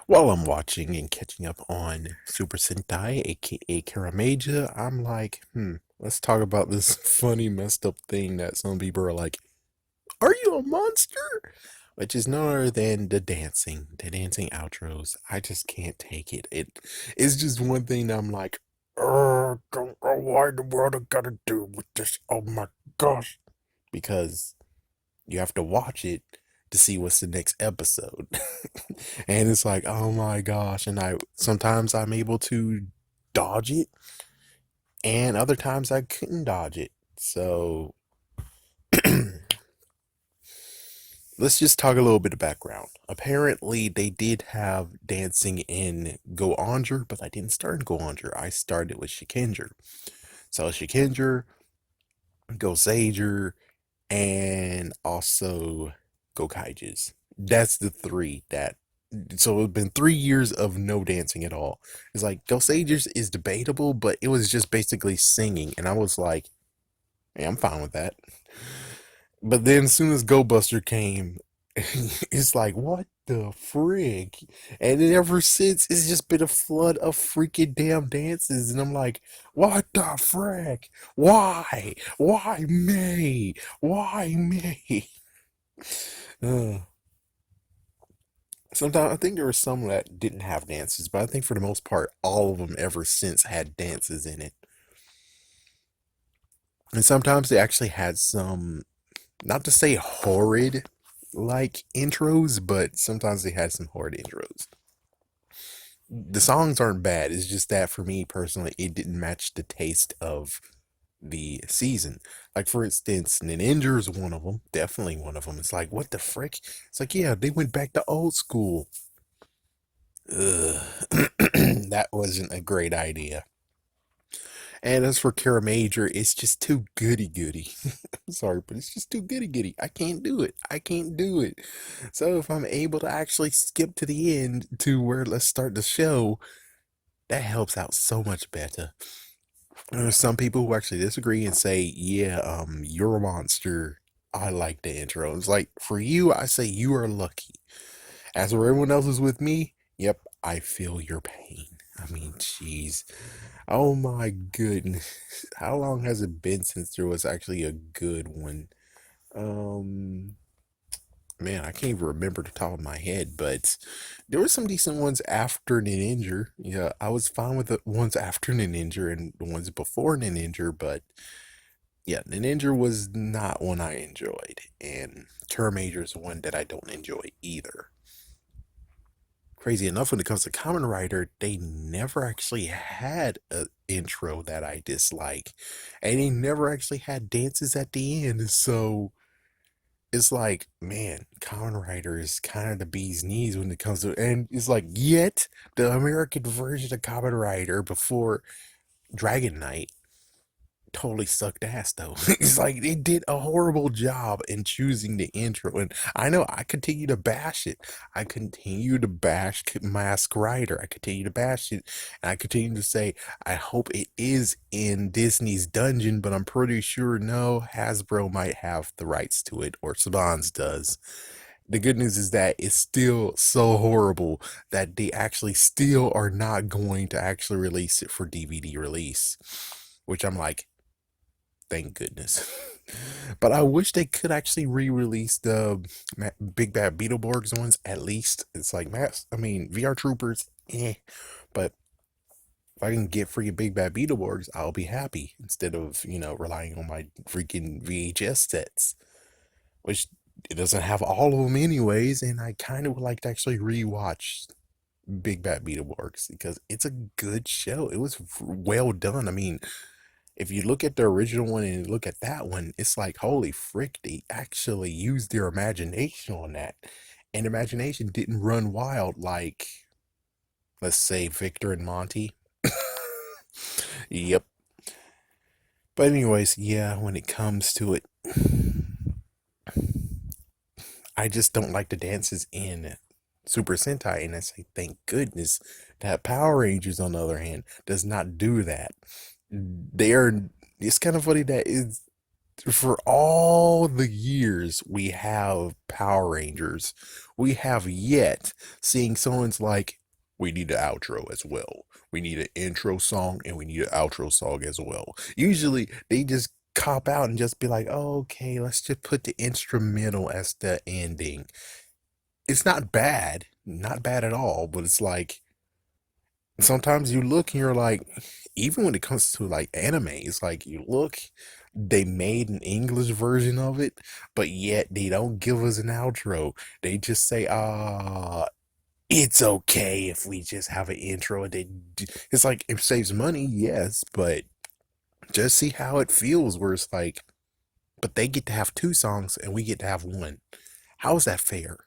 While I'm watching and catching up on Super Sentai, aka Karameja, I'm like, let's talk about this funny, messed up thing that some people are like, are you a monster? Which is no other than the dancing outros. I just can't take it. It's just one thing that I'm like, don't know why the world I gotta do with this. Oh my gosh. Because you have to watch it to see what's the next episode. And it's like, oh my gosh. And I sometimes I'm able to dodge it, and other times I couldn't dodge it. So let's just talk a little bit of background. Apparently, they did have dancing in Go Onger, but I didn't start in Go Onger. I started with Shikinger. So Shikinger, Go Sager, and also Go Kaijus. That's the three that. So it's been 3 years of no dancing at all. It's like Go Sagers is debatable, but it was just basically singing, and I was like, "Hey, I'm fine with that." But then as soon as Go Buster came, it's like, what the frick? And then ever since, it's just been a flood of freaking damn dances, and I'm like, what the frick? Why? Why me? Why me? Uh, Sometimes I think there were some that didn't have dances, but I think for the most part, all of them ever since had dances in it. And sometimes they actually had some, not to say horrid like intros, but sometimes they had some horrid intros. The songs aren't bad. It's just that for me personally, it didn't match the taste of the season. Like for instance, Ninja is one of them. Definitely one of them. It's like, what the frick? It's like, yeah, they went back to old school. Ugh. That wasn't a great idea. And as for Kara Major, it's just too goody goody. I'm sorry, but it's just too goody goody. I can't do it. I can't do it. So if I'm able to actually skip to the end to where let's start the show, that helps out so much better. There's some people who actually disagree and say, yeah, you're a monster. I like the intro. It's like, for you, I say you are lucky. As for everyone else is with me, yep, I feel your pain. I mean, jeez. Oh my goodness. How long has it been since there was actually a good one? Um, Man, I can't even remember the top of my head, but there were some decent ones after Ninja. Yeah, I was fine with the ones after Ninja and the ones before Ninja, but yeah, Ninja was not one I enjoyed, and Term Major is one that I don't enjoy either. Crazy enough, when it comes to Kamen Rider, they never actually had an intro that I dislike, and they never actually had dances at the end. So it's like, man, Kamen Rider is kind of the bee's knees when it comes to, and it's like, yet the American version of Kamen Rider before Dragon Knight totally sucked ass though. It's like they did a horrible job in choosing the intro, and I know I continue to bash it. I continue to bash Mask Rider. I continue to bash it, and I continue to say I hope it is in Disney's dungeon, but I'm pretty sure no, Hasbro might have the rights to it, or Saban's does. The good news is that it's still so horrible that they actually still are not going to actually release it for DVD release, which I'm like, thank goodness. But I wish they could actually re-release the Big Bad Beetleborgs ones at least. It's like I mean, VR Troopers, but if I can get free Big Bad Beetleborgs, I'll be happy instead of relying on my freaking VHS sets, which it doesn't have all of them anyways. And I kind of would like to actually rewatch Big Bad Beetleborgs because it's a good show. It was well done. I mean, if you look at the original one and look at that one, it's like, holy frick, they actually used their imagination on that. And imagination didn't run wild like, let's say, Victor and Monty. Yep. But, anyways, yeah, when it comes to it, I just don't like the dances in Super Sentai. And I say, thank goodness that Power Rangers, on the other hand, does not do that. They're, it's kind of funny that is. For all the years we have Power Rangers, we have yet seeing someone's like, we need an outro as well. We need an intro song and we need an outro song as well. Usually they just cop out and just be like, oh, okay, let's just put the instrumental as the ending. It's not bad, not bad at all, but it's like sometimes you look and you're like, even when it comes to like anime, it's like you look, they made an English version of it, but yet they don't give us an outro. They just say, it's okay if we just have an intro. And it's like it saves money, yes, but just see how it feels where it's like, but they get to have two songs and we get to have one. How is that fair?